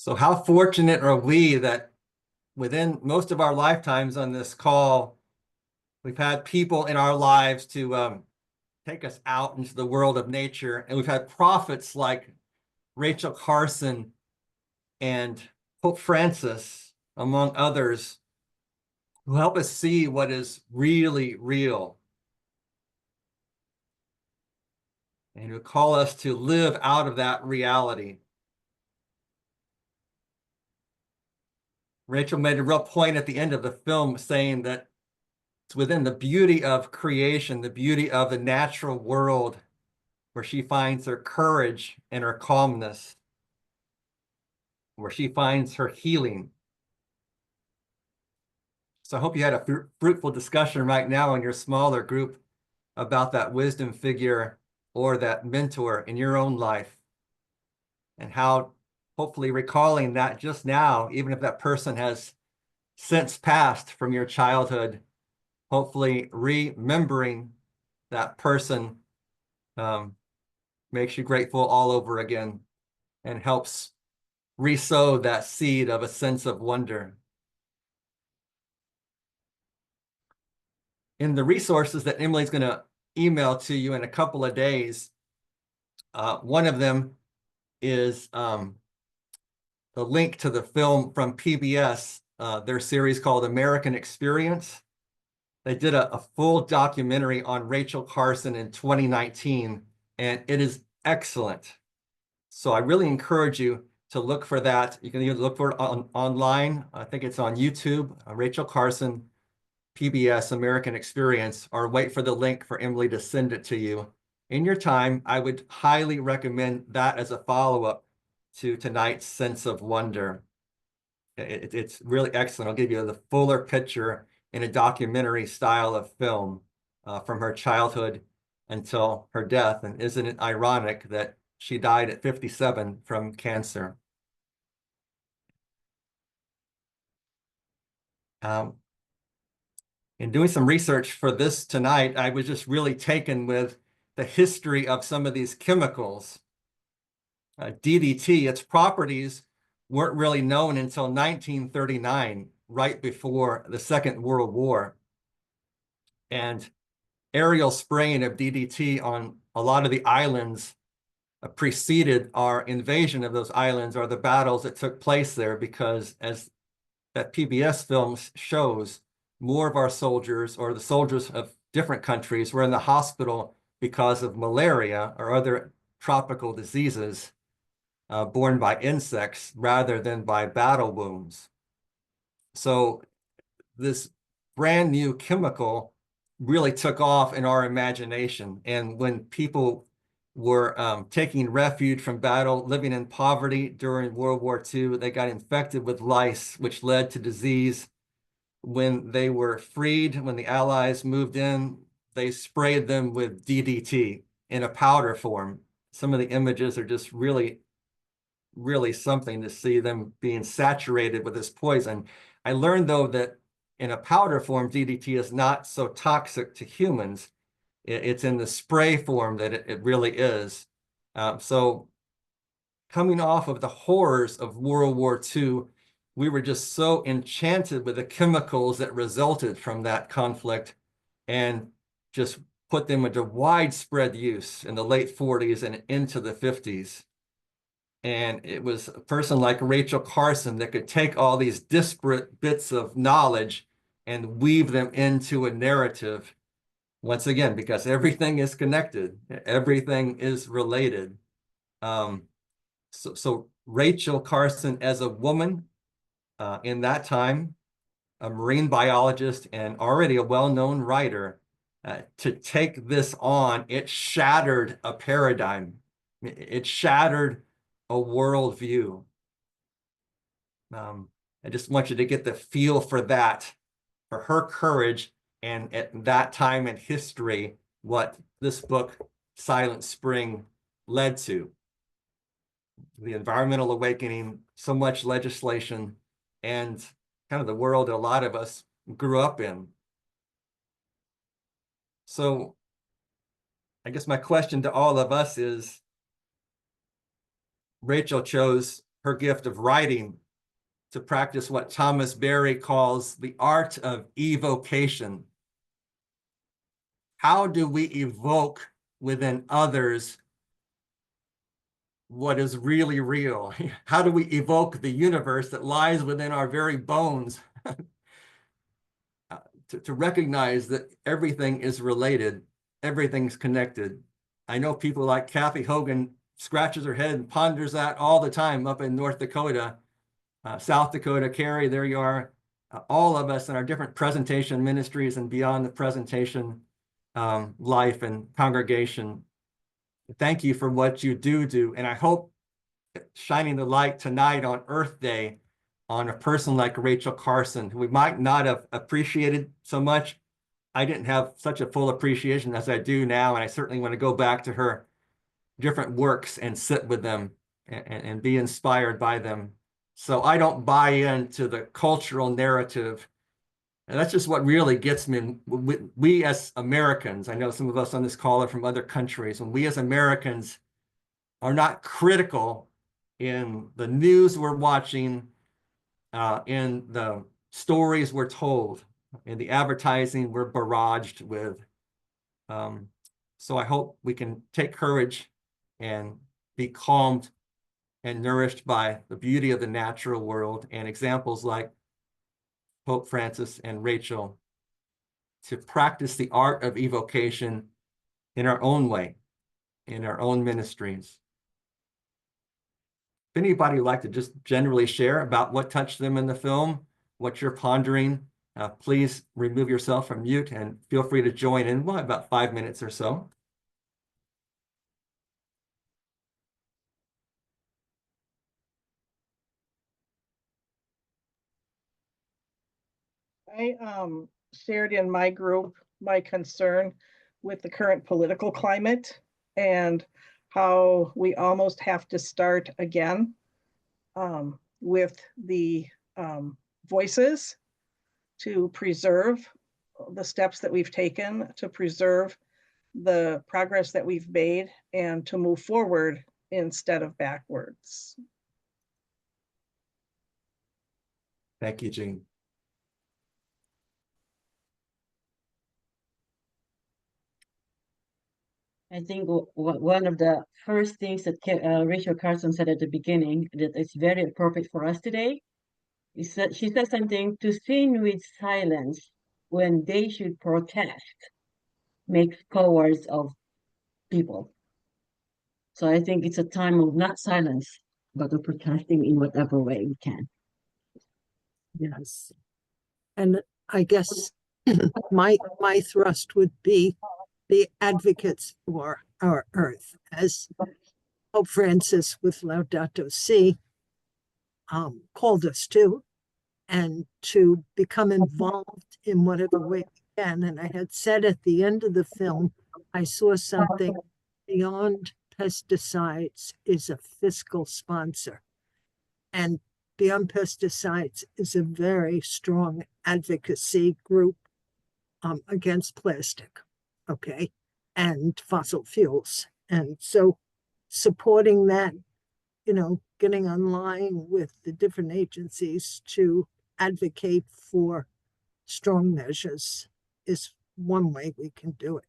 So how fortunate are we that within most of our lifetimes on this call, we've had people in our lives to take us out into the world of nature. And we've had prophets like Rachel Carson and Pope Francis, among others, who help us see what is really real and who call us to live out of that reality. Rachel made a real point at the end of the film saying that it's within the beauty of creation, the beauty of the natural world, where she finds her courage and her calmness, where she finds her healing. So I hope you had a fruitful discussion right now in your smaller group about that wisdom figure or that mentor in your own life, and how hopefully recalling that just now, even if that person has since passed from your childhood, hopefully remembering that person makes you grateful all over again and helps re-sow that seed of a sense of wonder. In the resources that Emily's going to email to you in a couple of days, one of them is the link to the film from PBS, their series called American Experience. They did a full documentary on Rachel Carson in 2019, and it is excellent. So I really encourage you to look for that. You can either look for it online. I think it's on YouTube, Rachel Carson, PBS American Experience, or wait for the link for Emily to send it to you. In your time, I would highly recommend that as a follow-up to tonight's Sense of Wonder. It's really excellent. I'll give you the fuller picture in a documentary style of film from her childhood until her death. And isn't it ironic that she died at 57 from cancer? In doing some research for this tonight, I was just really taken with the history of some of these chemicals. DDT, its properties weren't really known until 1939, right before the Second World War. And aerial spraying of DDT on a lot of the islands preceded our invasion of those islands, or the battles that took place there, because as that PBS film shows, more of our soldiers, or the soldiers of different countries, were in the hospital because of malaria or other tropical diseases borne by insects rather than by battle wounds. So this brand new chemical really took off in our imagination. And when people were taking refuge from battle, living in poverty during World War II, they got infected with lice, which led to disease. When they were freed, when the Allies moved in, they sprayed them with DDT in a powder form. Some of the images are just really, really something to see them being saturated with this poison. I learned, though, that in a powder form, DDT is not so toxic to humans. It's in the spray form that it really is. So coming off of the horrors of World War II, we were just so enchanted with the chemicals that resulted from that conflict and just put them into widespread use in the late 40s and into the 50s. And it was a person like Rachel Carson that could take all these disparate bits of knowledge and weave them into a narrative. Once again, because everything is connected, everything is related. So Rachel Carson, as a woman in that time, a marine biologist and already a well-known writer, to take this on, it shattered a paradigm. It shattered a worldview. I just want you to get the feel for that, for her courage, and at that time in history, what this book, Silent Spring, led to. The environmental awakening, so much legislation, and kind of the world that a lot of us grew up in. So I guess my question to all of us is, Rachel chose her gift of writing to practice what Thomas Berry calls the art of evocation. How do we evoke within others what is really real? How do we evoke the universe that lies within our very bones? To recognize that everything is related, everything's connected. I know people like Kathy Hogan scratches her head and ponders that all the time up in North Dakota, South Dakota. Carrie, there you are. All of us in our different presentation ministries and beyond the presentation life and congregation. Thank you for what you do. And I hope shining the light tonight on Earth Day on a person like Rachel Carson, who we might not have appreciated so much. I didn't have such a full appreciation as I do now, and I certainly want to go back to her different works and sit with them and be inspired by them. So I don't buy into the cultural narrative. And that's just what really gets me. We as Americans, I know some of us on this call are from other countries, and we as Americans are not critical in the news we're watching, in the stories we're told, in the advertising we're barraged with. So I hope we can take courage and be calmed and nourished by the beauty of the natural world and examples like Pope Francis and Rachel to practice the art of evocation in our own way, in our own ministries. If anybody would like to just generally share about what touched them in the film, what you're pondering, please remove yourself from mute and feel free to join in. We'll have about 5 minutes or so. I shared in my group my concern with the current political climate and how we almost have to start again with the voices to preserve the steps that we've taken, to preserve the progress that we've made, and to move forward instead of backwards. Thank you, Jean. I think one of the first things that Rachel Carson said at the beginning that is very appropriate for us today is that she said something: to sin with silence when they should protest makes cowards of people. So I think it's a time of not silence, but of protesting in whatever way we can. Yes. And I guess my thrust would be the advocates for our earth, as Pope Francis with Laudato Si called us to, and to become involved in whatever way we can. And I had said at the end of the film, I saw something beyond pesticides is a fiscal sponsor. And Beyond Pesticides is a very strong advocacy group against plastic, okay, and fossil fuels. And so supporting that, getting online with the different agencies to advocate for strong measures is one way we can do it.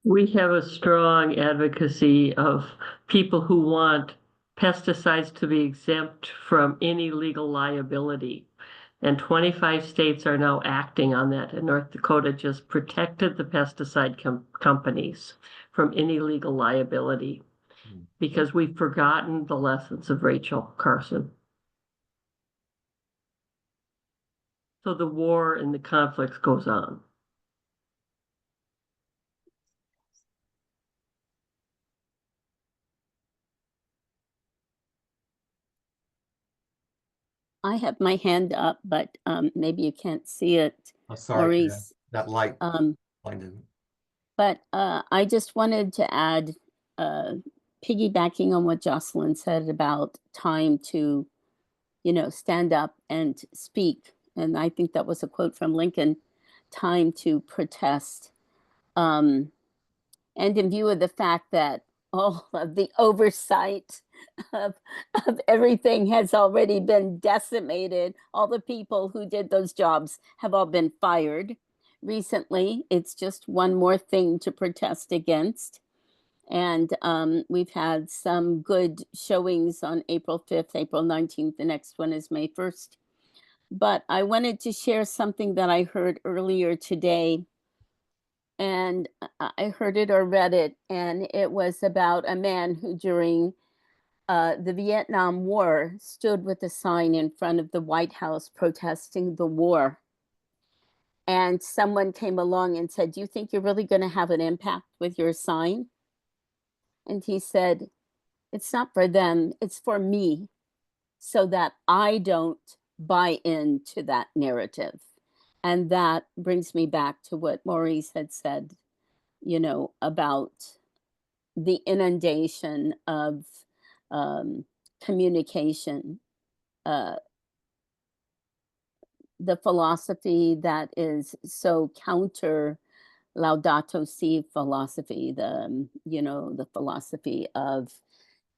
We have a strong advocacy of people who want pesticides to be exempt from any legal liability. And 25 states are now acting on that. And North Dakota just protected the pesticide companies from any legal liability because we've forgotten the lessons of Rachel Carson. So the war and the conflict goes on. I have my hand up, but maybe you can't see it. Oh, sorry, Maurice. that light blinded. But I just wanted to add, piggybacking on what Jocelyn said about time to, stand up and speak. And I think that was a quote from Lincoln, time to protest. And in view of the fact that all of the oversight of, of everything has already been decimated, all the people who did those jobs have all been fired recently. It's just one more thing to protest against. And we've had some good showings on April 5th, April 19th. The next one is May 1st. But I wanted to share something that I heard earlier today. And I heard it or read it, and it was about a man who, during the Vietnam War, stood with a sign in front of the White House protesting the war. And someone came along and said, "Do you think you're really going to have an impact with your sign?" And he said, "It's not for them, it's for me, so that I don't buy into that narrative." And that brings me back to what Maurice had said, about the inundation of communication, uh, the philosophy that is so counter Laudato Si philosophy, the philosophy of,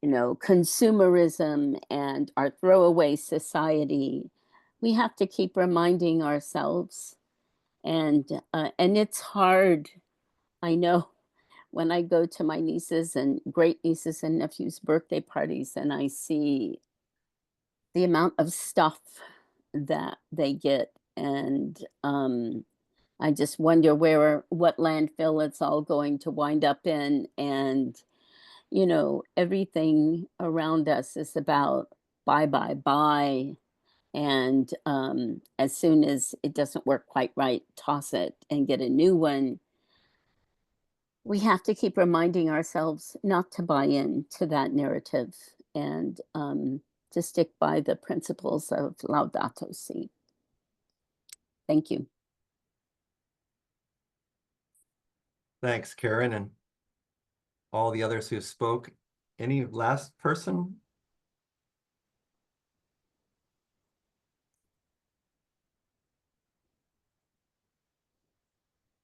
consumerism and our throwaway society. We have to keep reminding ourselves, and it's hard. I know when I go to my nieces and great nieces and nephews' birthday parties and I see the amount of stuff that they get, and I just wonder what landfill it's all going to wind up in. And everything around us is about buy, buy, buy. And as soon as it doesn't work quite right, toss it and get a new one. We have to keep reminding ourselves not to buy into that narrative, and to stick by the principles of Laudato Si. Thank you. Thanks, Karen, and all the others who spoke. Any last person?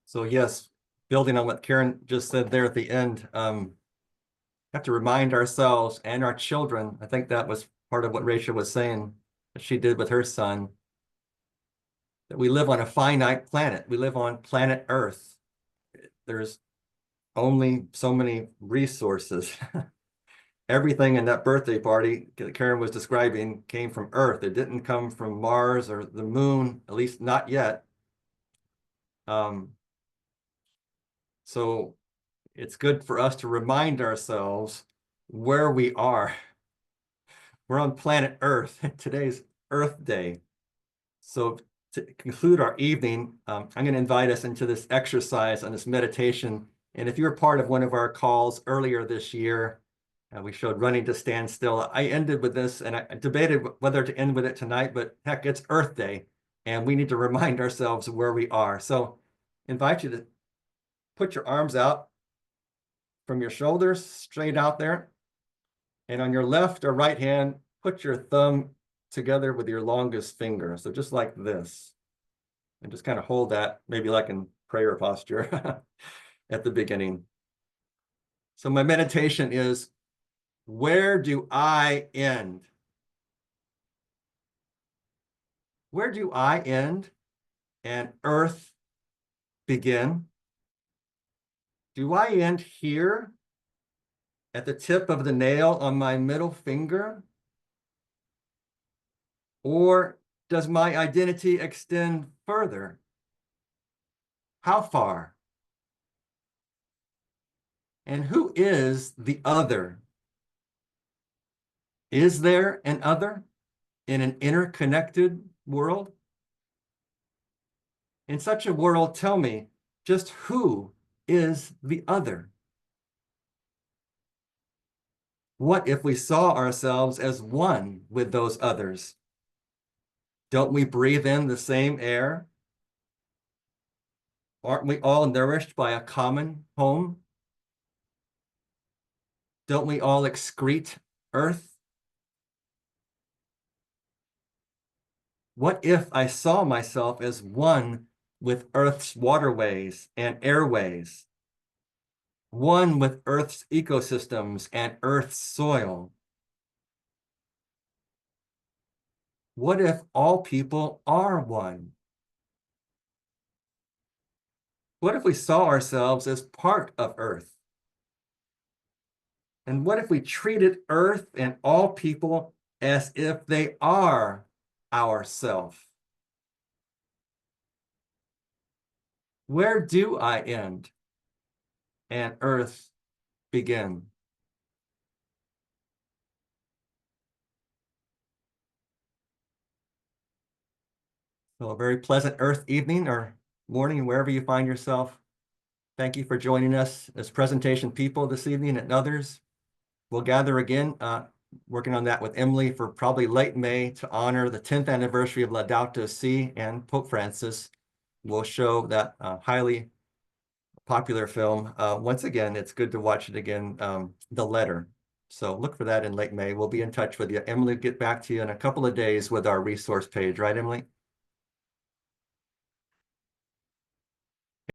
So yes, building on what Karen just said there at the end, have to remind ourselves and our children. I think that was part of what Rachel was saying that she did with her son, that we live on a finite planet. We live on planet Earth. There's only so many resources. Everything in that birthday party that Karen was describing came from Earth. It didn't come from Mars or the moon, at least not yet. So it's good for us to remind ourselves where we are. We're on planet Earth. Today's Earth Day. So to conclude our evening, I'm going to invite us into this exercise and this meditation. And if you're part of one of our calls earlier this year, we showed running to stand still. I ended with this, and I debated whether to end with it tonight, but heck, it's Earth Day, and we need to remind ourselves where we are. So I invite you to put your arms out from your shoulders straight out there. And on your left or right hand, put your thumb together with your longest finger. So just like this. And just kind of hold that, maybe like in prayer posture at the beginning. So my meditation is, where do I end? Where do I end and Earth begin? Do I end here at the tip of the nail on my middle finger? Or does my identity extend further? How far? And who is the other? Is there an other in an interconnected world? In such a world, tell me, just who is the other? What if we saw ourselves as one with those others? Don't we breathe in the same air? Aren't we all nourished by a common home? Don't we all excrete earth? What if I saw myself as one with Earth's waterways and airways? one with Earth's ecosystems and Earth's soil. What if all people are one? What if we saw ourselves as part of Earth? And what if we treated Earth and all people as if they are ourself? Where do I end and Earth begin? So a very pleasant Earth evening or morning, wherever you find yourself. Thank you for joining us as presentation people this evening and others. We'll gather again, working on that with Emily for probably late May to honor the 10th anniversary of Laudato Si and Pope Francis. We'll show that highly popular film. Once again, it's good to watch it again, The Letter. So look for that in late May. We'll be in touch with you. Emily will get back to you in a couple of days with our resource page, right, Emily?